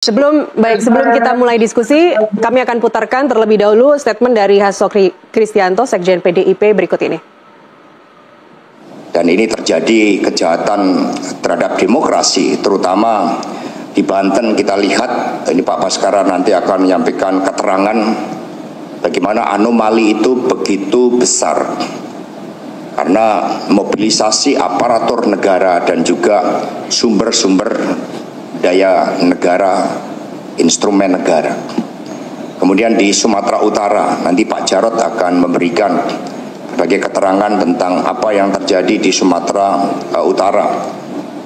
Sebelum kita mulai diskusi, kami akan putarkan terlebih dahulu statement dari Hasto Kristianto, Sekjen PDIP berikut ini. Dan ini terjadi kejahatan terhadap demokrasi, terutama di Banten. Kita lihat, ini Pak Baskara nanti akan menyampaikan keterangan bagaimana anomali itu begitu besar. Karena mobilisasi aparatur negara dan juga sumber-sumber daya negara, instrumen negara. Kemudian di Sumatera Utara, nanti Pak Jarod akan memberikan berbagai keterangan tentang apa yang terjadi di Sumatera Utara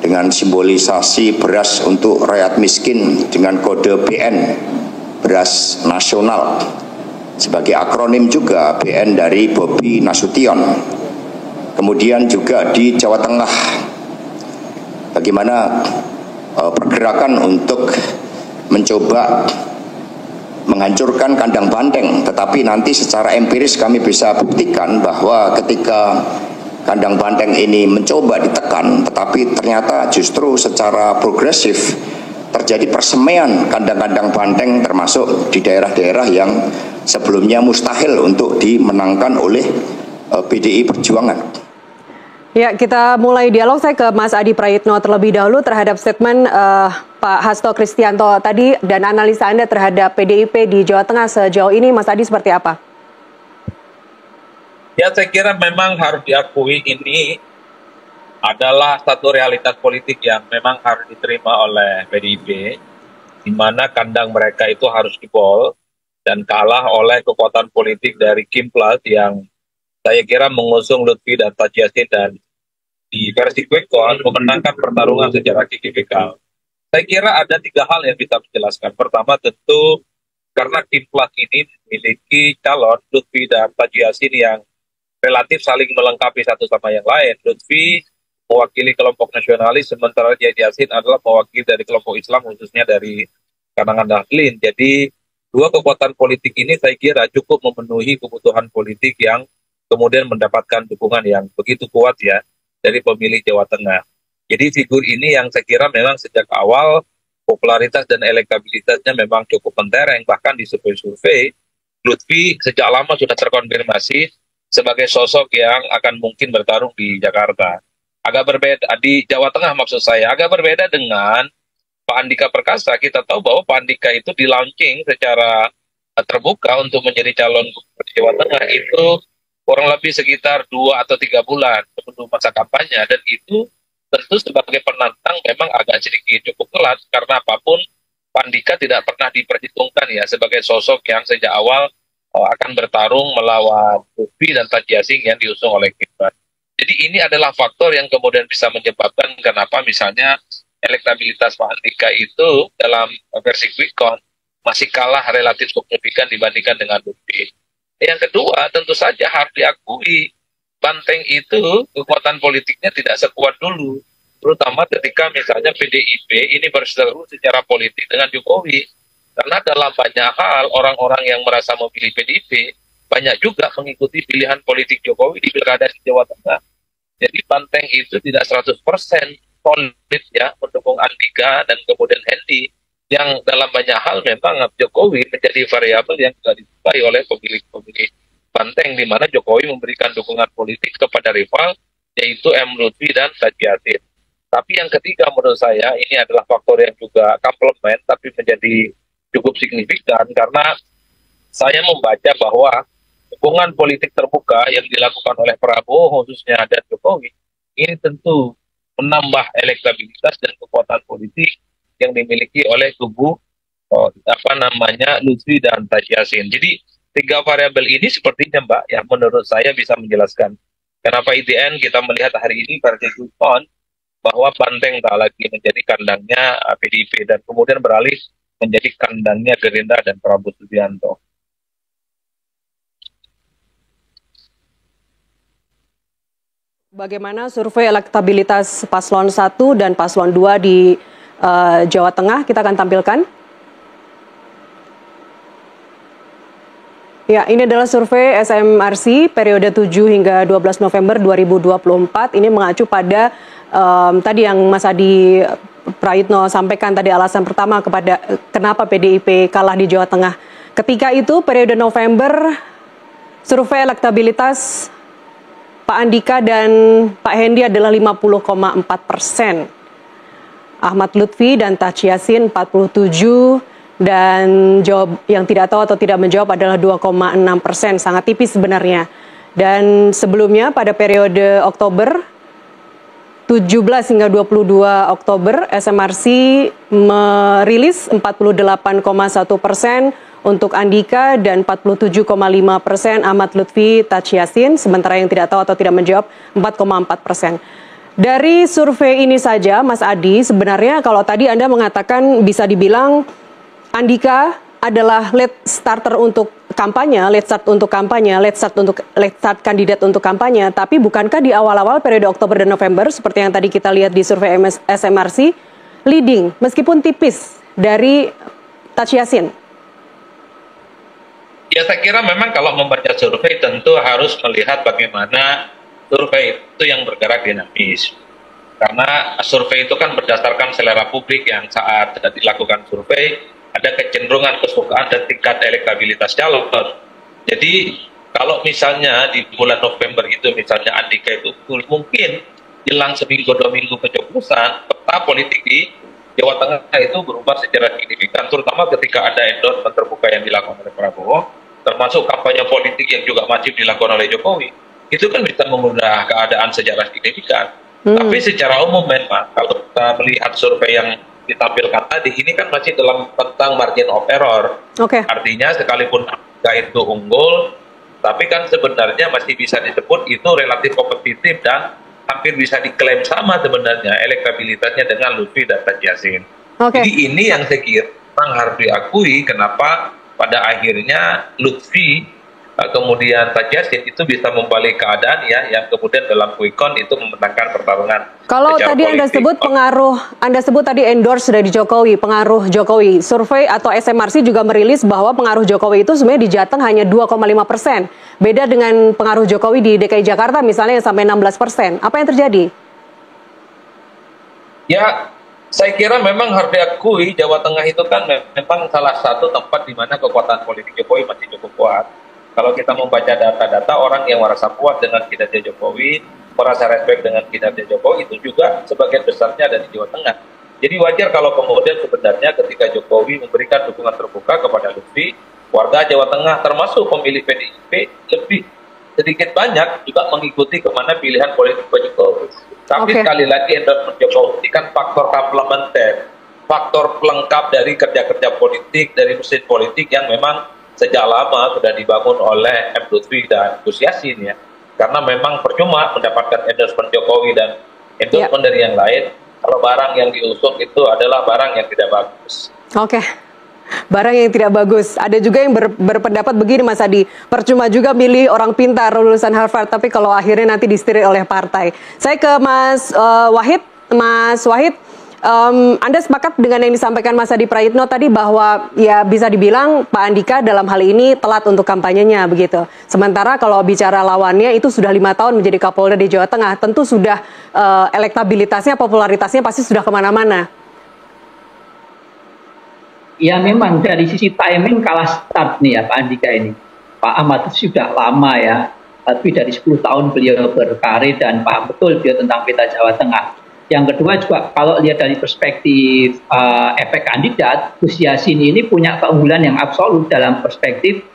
dengan simbolisasi beras untuk rakyat miskin dengan kode BN, beras nasional, sebagai akronim juga BN dari Bobi Nasution. Kemudian juga di Jawa Tengah, bagaimana pergerakan untuk mencoba menghancurkan kandang banteng, tetapi nanti secara empiris kami bisa buktikan bahwa ketika kandang banteng ini mencoba ditekan, tetapi ternyata justru secara progresif terjadi persemaian kandang-kandang banteng, termasuk di daerah-daerah yang sebelumnya mustahil untuk dimenangkan oleh PDI Perjuangan. Ya, kita mulai dialog. Saya ke Mas Adi Prayitno terlebih dahulu terhadap statement Pak Hasto Kristianto tadi dan analisa Anda terhadap PDIP di Jawa Tengah sejauh ini, Mas Adi, seperti apa? Ya, saya kira memang harus diakui ini adalah satu realitas politik yang memang harus diterima oleh PDIP, di mana kandang mereka itu harus jebol dan kalah oleh kekuatan politik dari Kim Plus yang saya kira mengusung Lutfi dan Taji Yassin dan di versi quick count memenangkan pertarungan secara signifikan. Saya kira ada tiga hal yang bisa menjelaskan. Pertama, tentu karena Kim Plus ini memiliki calon Lutfi dan Taji Yassin yang relatif saling melengkapi satu sama yang lain. Lutfi mewakili kelompok nasionalis, sementara Taji Yassin adalah mewakili dari kelompok Islam, khususnya dari kalangan Nahdlin. Jadi dua kekuatan politik ini saya kira cukup memenuhi kebutuhan politik yang kemudian mendapatkan dukungan yang begitu kuat ya dari pemilih Jawa Tengah. Jadi figur ini yang saya kira memang sejak awal popularitas dan elektabilitasnya memang cukup mentereng, bahkan di survei-survei Lutfi sejak lama sudah terkonfirmasi sebagai sosok yang akan mungkin bertarung di Jakarta. Agak berbeda di Jawa Tengah, maksud saya agak berbeda dengan Pak Andika Perkasa. Kita tahu bahwa Pak Andika itu di launching secara terbuka untuk menjadi calon gubernur Jawa Tengah itu kurang lebih sekitar 2 atau 3 bulan sebelum masa kampanye, dan itu tentu sebagai penantang memang agak sedikit cukup telat, karena apapun Pak Andika tidak pernah diperhitungkan ya sebagai sosok yang sejak awal akan bertarung melawan Lutfi dan Taji Yassin yang diusung oleh Gibran. Jadi ini adalah faktor yang kemudian bisa menyebabkan kenapa misalnya elektabilitas Pak Andika itu dalam versi quick count masih kalah relatif signifikan dibandingkan dengan Lutfi. Yang kedua, tentu saja harus diakui Banteng itu kekuatan politiknya tidak sekuat dulu, terutama ketika misalnya PDIP ini berseteru secara politik dengan Jokowi. Karena dalam banyak hal orang-orang yang merasa memilih PDIP banyak juga mengikuti pilihan politik Jokowi di pilkada di Jawa Tengah. Jadi Banteng itu tidak 100% solid ya mendukung Andika dan kemudian Hendi, yang dalam banyak hal memang Jokowi menjadi variabel yang juga disukai oleh pemilih-pemilih Banteng, di mana Jokowi memberikan dukungan politik kepada rival yaitu M. Lutfi dan Taji Yassin. Tapi yang ketiga menurut saya ini adalah faktor yang juga komplement tapi menjadi cukup signifikan, karena saya membaca bahwa dukungan politik terbuka yang dilakukan oleh Prabowo khususnya dan Jokowi ini tentu menambah elektabilitas dan kekuatan politik yang dimiliki oleh kubu Lutfi dan Taji Yassin. Jadi tiga variabel ini sepertinya Mbak yang menurut saya bisa menjelaskan kenapa IDN kita melihat hari ini versi Gupon bahwa Banteng tak lagi menjadi kandangnya PDIP dan kemudian beralih menjadi kandangnya Gerindra dan Prabowo Subianto. Bagaimana survei elektabilitas Paslon 1 dan Paslon 2 di Jawa Tengah? Kita akan tampilkan. Ya, ini adalah survei SMRC periode 7 hingga 12 November 2024. Ini mengacu pada tadi yang Mas Adi Prayitno sampaikan tadi alasan pertama kepada kenapa PDIP kalah di Jawa Tengah. Ketika itu periode November, survei elektabilitas Pak Andika dan Pak Hendi adalah 50,4%. Ahmad Lutfi dan Tachi Yassin 47%. Dan jawab yang tidak tahu atau tidak menjawab adalah 2,6%, sangat tipis sebenarnya. Dan sebelumnya pada periode Oktober 17 hingga 22 Oktober, SMRC merilis 48,1% untuk Andika dan 47,5% Ahmad Lutfi Tachi Yassin, sementara yang tidak tahu atau tidak menjawab 4,4%. Dari survei ini saja, Mas Adi, sebenarnya kalau tadi Anda mengatakan bisa dibilang Andika adalah late starter untuk kampanye, late start kandidat untuk kampanye. Tapi bukankah di awal-awal periode Oktober dan November, seperti yang tadi kita lihat di survei SMRC, leading meskipun tipis dari Tachi Yassin? Ya, saya kira memang kalau membaca survei tentu harus melihat bagaimana survei itu yang bergerak dinamis. Karena survei itu kan berdasarkan selera publik yang saat dilakukan survei, ada kecenderungan kesukaan dan tingkat elektabilitas calon. Jadi kalau misalnya di bulan November itu misalnya Andika itu mungkin hilang seminggu 2 minggu pencoblosan, peta politik di Jawa Tengah itu berubah secara signifikan, terutama ketika ada endorsement terbuka yang dilakukan oleh Prabowo, termasuk kampanye politik yang juga masif dilakukan oleh Jokowi. Itu kan bisa mengubah keadaan secara signifikan. Tapi secara umum memang kalau kita melihat survei yang ditampilkan tadi, ini kan masih dalam tentang margin of error. Artinya sekalipun Andika itu unggul, tapi kan sebenarnya masih bisa disebut itu relatif kompetitif dan hampir bisa diklaim sama sebenarnya elektabilitasnya dengan Lutfi dan Tachi Yassin. Jadi ini yang saya kira memang harus diakui kenapa pada akhirnya Lutfi kemudian Tachi Yassin itu bisa membalik keadaan ya, yang kemudian dalam quick count itu memenangkan pertarungan. Kalau tadi Anda sebut pengaruh, Anda sebut tadi endorse dari Jokowi, pengaruh Jokowi. Survei atau SMRC juga merilis bahwa pengaruh Jokowi itu sebenarnya di Jateng hanya 2,5%. Beda dengan pengaruh Jokowi di DKI Jakarta misalnya yang sampai 16%. Apa yang terjadi? Ya, saya kira memang harus diakui Jawa Tengah itu kan memang salah satu tempat di mana kekuatan politik Jokowi masih cukup kuat. Kalau kita membaca data-data, orang yang merasa puas dengan kinerja Jokowi, merasa respect dengan kinerja Jokowi, itu juga sebagian besarnya ada di Jawa Tengah. Jadi wajar kalau kemudian sebenarnya ketika Jokowi memberikan dukungan terbuka kepada Lutfi, warga Jawa Tengah termasuk pemilih PDIP lebih sedikit banyak juga mengikuti kemana pilihan politik Pak Jokowi. Tapi sekali lagi endorsement Jokowi ini kan faktor komplementer, faktor pelengkap dari kerja-kerja politik, dari mesin politik yang memang sejak lama sudah dibangun oleh M. Lutfi dan Gus Yassin ya. Karena memang percuma mendapatkan endorsement Jokowi dan endorsement dari yang lain kalau barang yang diusung itu adalah barang yang tidak bagus. Barang yang tidak bagus. Ada juga yang berpendapat begini, Mas Adi, percuma juga milih orang pintar lulusan Harvard, tapi kalau akhirnya nanti disetirik oleh partai. Saya ke Mas Wahid. Mas Wahid, Anda sepakat dengan yang disampaikan Mas Adi Prayitno tadi bahwa ya bisa dibilang Pak Andika dalam hal ini telat untuk kampanyenya begitu. Sementara kalau bicara lawannya itu sudah 5 tahun menjadi Kapolda di Jawa Tengah, tentu sudah elektabilitasnya, popularitasnya pasti sudah kemana-mana. Ya memang dari sisi timing kalah start nih ya Pak Andika ini. Pak Ahmad itu sudah lama ya, lebih dari 10 tahun beliau berkarir dan paham betul beliau tentang peta Jawa Tengah. Yang kedua juga kalau lihat dari perspektif efek kandidat, Gus Yassin ini punya keunggulan yang absolut dalam perspektif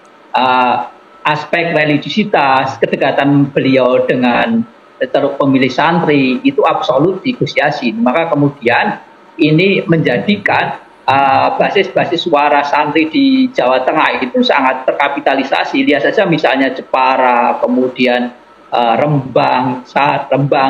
aspek religiusitas, kedekatan beliau dengan pemilih santri itu absolut di Gus Yassin. Maka kemudian ini menjadikan basis-basis suara santri di Jawa Tengah itu sangat terkapitalisasi. Lihat saja misalnya Jepara, kemudian Rembang,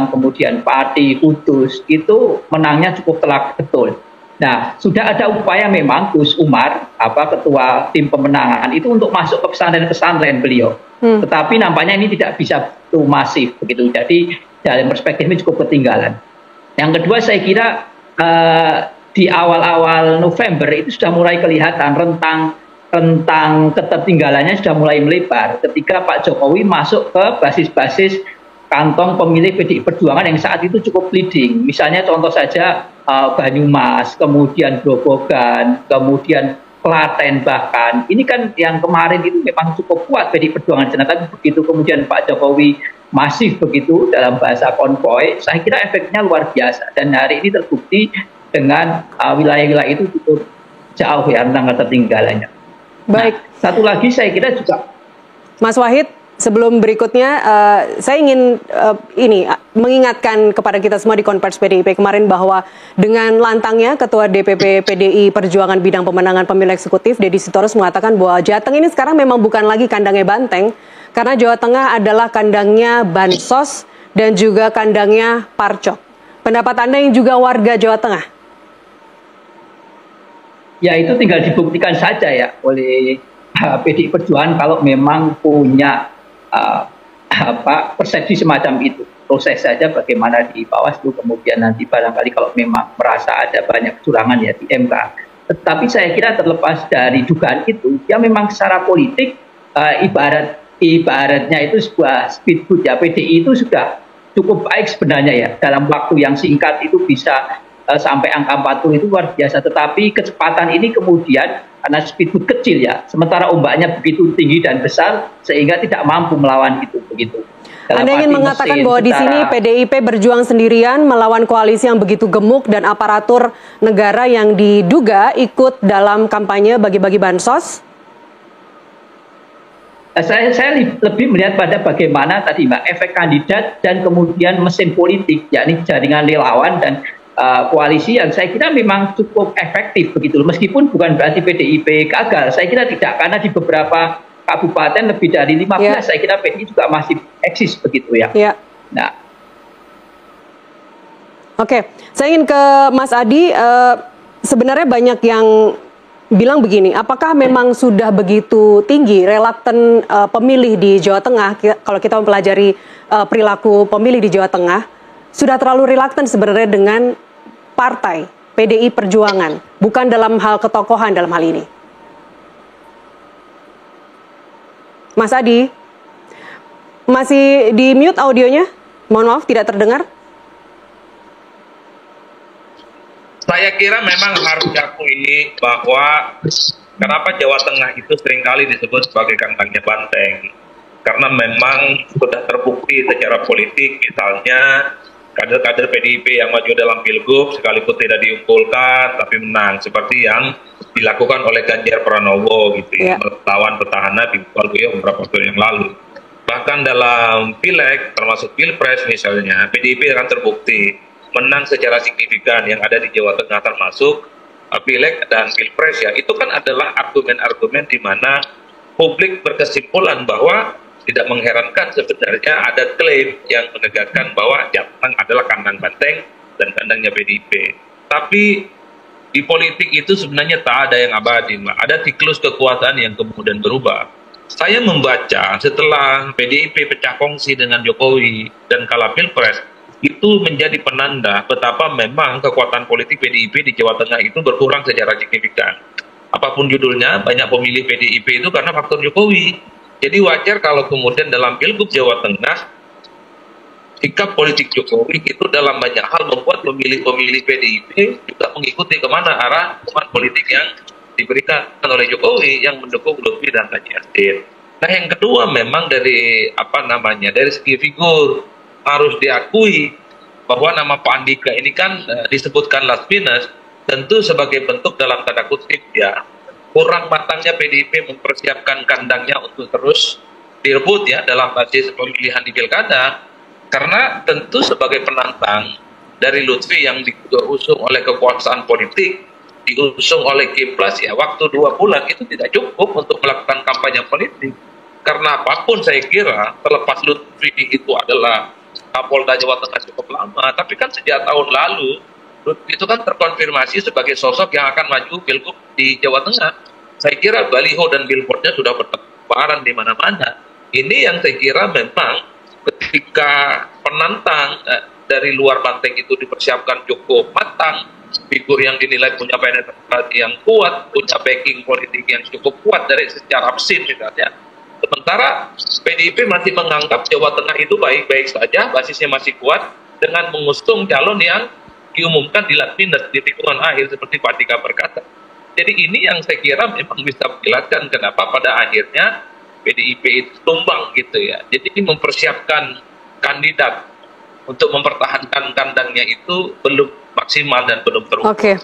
kemudian Pati, Kudus, itu menangnya cukup telak betul. Nah, sudah ada upaya memang Gus Umar, ketua tim pemenangan itu untuk masuk ke pesantren-pesantren beliau. Tetapi nampaknya ini tidak bisa masif begitu. Jadi dalam perspektif ini cukup ketinggalan. Yang kedua saya kira di awal-awal November itu sudah mulai kelihatan rentang ketertinggalannya sudah mulai melebar ketika Pak Jokowi masuk ke basis-basis kantong pemilih PDI Perjuangan yang saat itu cukup leading. Misalnya contoh saja Banyumas, kemudian Grobogan, kemudian Klaten bahkan. Ini kan yang kemarin itu memang cukup kuat PDI Perjuangan. Tapi begitu kemudian Pak Jokowi masif begitu dalam bahasa konvoy, saya kira efeknya luar biasa. Dan hari ini terbukti dengan wilayah-wilayah itu cukup jauh ya tentang ketertinggalannya. Baik. Nah, satu lagi saya kira juga Mas Wahid, sebelum berikutnya, saya ingin mengingatkan kepada kita semua di Konvers PDIP kemarin bahwa dengan lantangnya Ketua DPP PDI Perjuangan Bidang Pemenangan Pemilu Eksekutif, Deddy Sitorus mengatakan bahwa Jateng ini sekarang memang bukan lagi kandangnya Banteng, karena Jawa Tengah adalah kandangnya Bansos dan juga kandangnya Parcok. Pendapat Anda yang juga warga Jawa Tengah? Ya itu tinggal dibuktikan saja ya oleh PDI Perjuangan kalau memang punya persepsi semacam itu. Proses saja bagaimana di Bawaslu, kemudian nanti barangkali kalau memang merasa ada banyak kecurangan ya di MK. Tetapi saya kira terlepas dari dugaan itu, ya memang secara politik ibaratnya itu sebuah speedboat ya. PDI itu sudah cukup baik sebenarnya ya, dalam waktu yang singkat itu bisa sampai angka 40 itu luar biasa. Tetapi kecepatan ini kemudian karena speedboat kecil ya, sementara ombaknya begitu tinggi dan besar sehingga tidak mampu melawan itu begitu. Anda ingin mengatakan bahwa di sini PDIP berjuang sendirian melawan koalisi yang begitu gemuk dan aparatur negara yang diduga ikut dalam kampanye bagi-bagi bansos? Saya lebih melihat pada bagaimana tadi Mbak, efek kandidat dan kemudian mesin politik, yakni jaringan relawan dan koalisi yang saya kira memang cukup efektif begitu. Meskipun bukan berarti PDIP gagal, saya kira tidak, karena di beberapa kabupaten lebih dari 15 saya kira PDI juga masih eksis begitu ya. Nah, oke, saya ingin ke Mas Adi. Sebenarnya banyak yang bilang begini, apakah memang sudah begitu tinggi relaktan pemilih di Jawa Tengah? Kalau kita mempelajari perilaku pemilih di Jawa Tengah, sudah terlalu relaktan sebenarnya dengan partai PDI Perjuangan, bukan dalam hal ketokohan dalam hal ini. Mas Adi, masih di mute audionya? Mohon maaf, tidak terdengar. Saya kira memang harus diakui bahwa kenapa Jawa Tengah itu seringkali disebut sebagai kandangnya Banteng. Karena memang sudah terbukti secara politik, misalnya kader-kader PDIP yang maju dalam pilgub sekalipun tidak diunggulkan tapi menang, seperti yang dilakukan oleh Ganjar Pranowo gitu ya, melawan petahana di Waluyo beberapa tahun yang lalu. Bahkan dalam pileg termasuk pilpres misalnya, PDIP akan terbukti menang secara signifikan yang ada di Jawa Tengah, termasuk pileg dan pilpres ya. Itu kan adalah argumen-argumen di mana publik berkesimpulan bahwa tidak mengherankan sebenarnya ada klaim yang menegaskan bahwa Jateng adalah kandang Banteng dan kandangnya PDIP. Tapi di politik itu sebenarnya tak ada yang abadi, Mbak. Ada siklus kekuasaan yang kemudian berubah. Saya membaca setelah PDIP pecah kongsi dengan Jokowi dan kalah pilpres, itu menjadi penanda betapa memang kekuatan politik PDIP di Jawa Tengah itu berkurang secara signifikan. Apapun judulnya, banyak pemilih PDIP itu karena faktor Jokowi. Jadi wajar kalau kemudian dalam pilgub Jawa Tengah, sikap politik Jokowi itu dalam banyak hal membuat pemilih-pemilih PDIP juga mengikuti kemana arah dukungan politik yang diberikan oleh Jokowi yang mendukung Lutfi dan Haji Yassin. Nah yang kedua memang dari dari segi figur harus diakui bahwa nama Pak Andika ini kan disebutkan last minus, tentu sebagai bentuk dalam tanda kutip ya kurang matangnya PDIP mempersiapkan kandangnya untuk terus direbut ya dalam basis pemilihan di pilkada, karena tentu sebagai penantang dari Lutfi yang diusung oleh kekuasaan politik, diusung oleh Kiplas ya, waktu 2 bulan itu tidak cukup untuk melakukan kampanye politik. Karena apapun saya kira, terlepas Lutfi itu adalah Kapolda Jawa Tengah cukup lama, tapi kan sejak tahun lalu Lutfi itu kan terkonfirmasi sebagai sosok yang akan maju pilgub di Jawa Tengah. Saya kira baliho dan billboardnya sudah bertebaran di mana-mana. Ini yang saya kira memang ketika penantang dari luar Banteng itu dipersiapkan cukup matang, figur yang dinilai punya penetrasi yang kuat, punya backing politik yang cukup kuat dari secara mesin misalnya, Sementara PDIP masih menganggap Jawa Tengah itu baik-baik saja, basisnya masih kuat dengan mengusung calon yang diumumkan di last minute, di tikungan akhir seperti Pak Tika berkata. Jadi ini yang saya kira memang bisa menjelaskan kenapa pada akhirnya PDIP itu tumbang gitu ya. Jadi mempersiapkan kandidat untuk mempertahankan kandangnya itu belum maksimal dan belum terukur. Oke.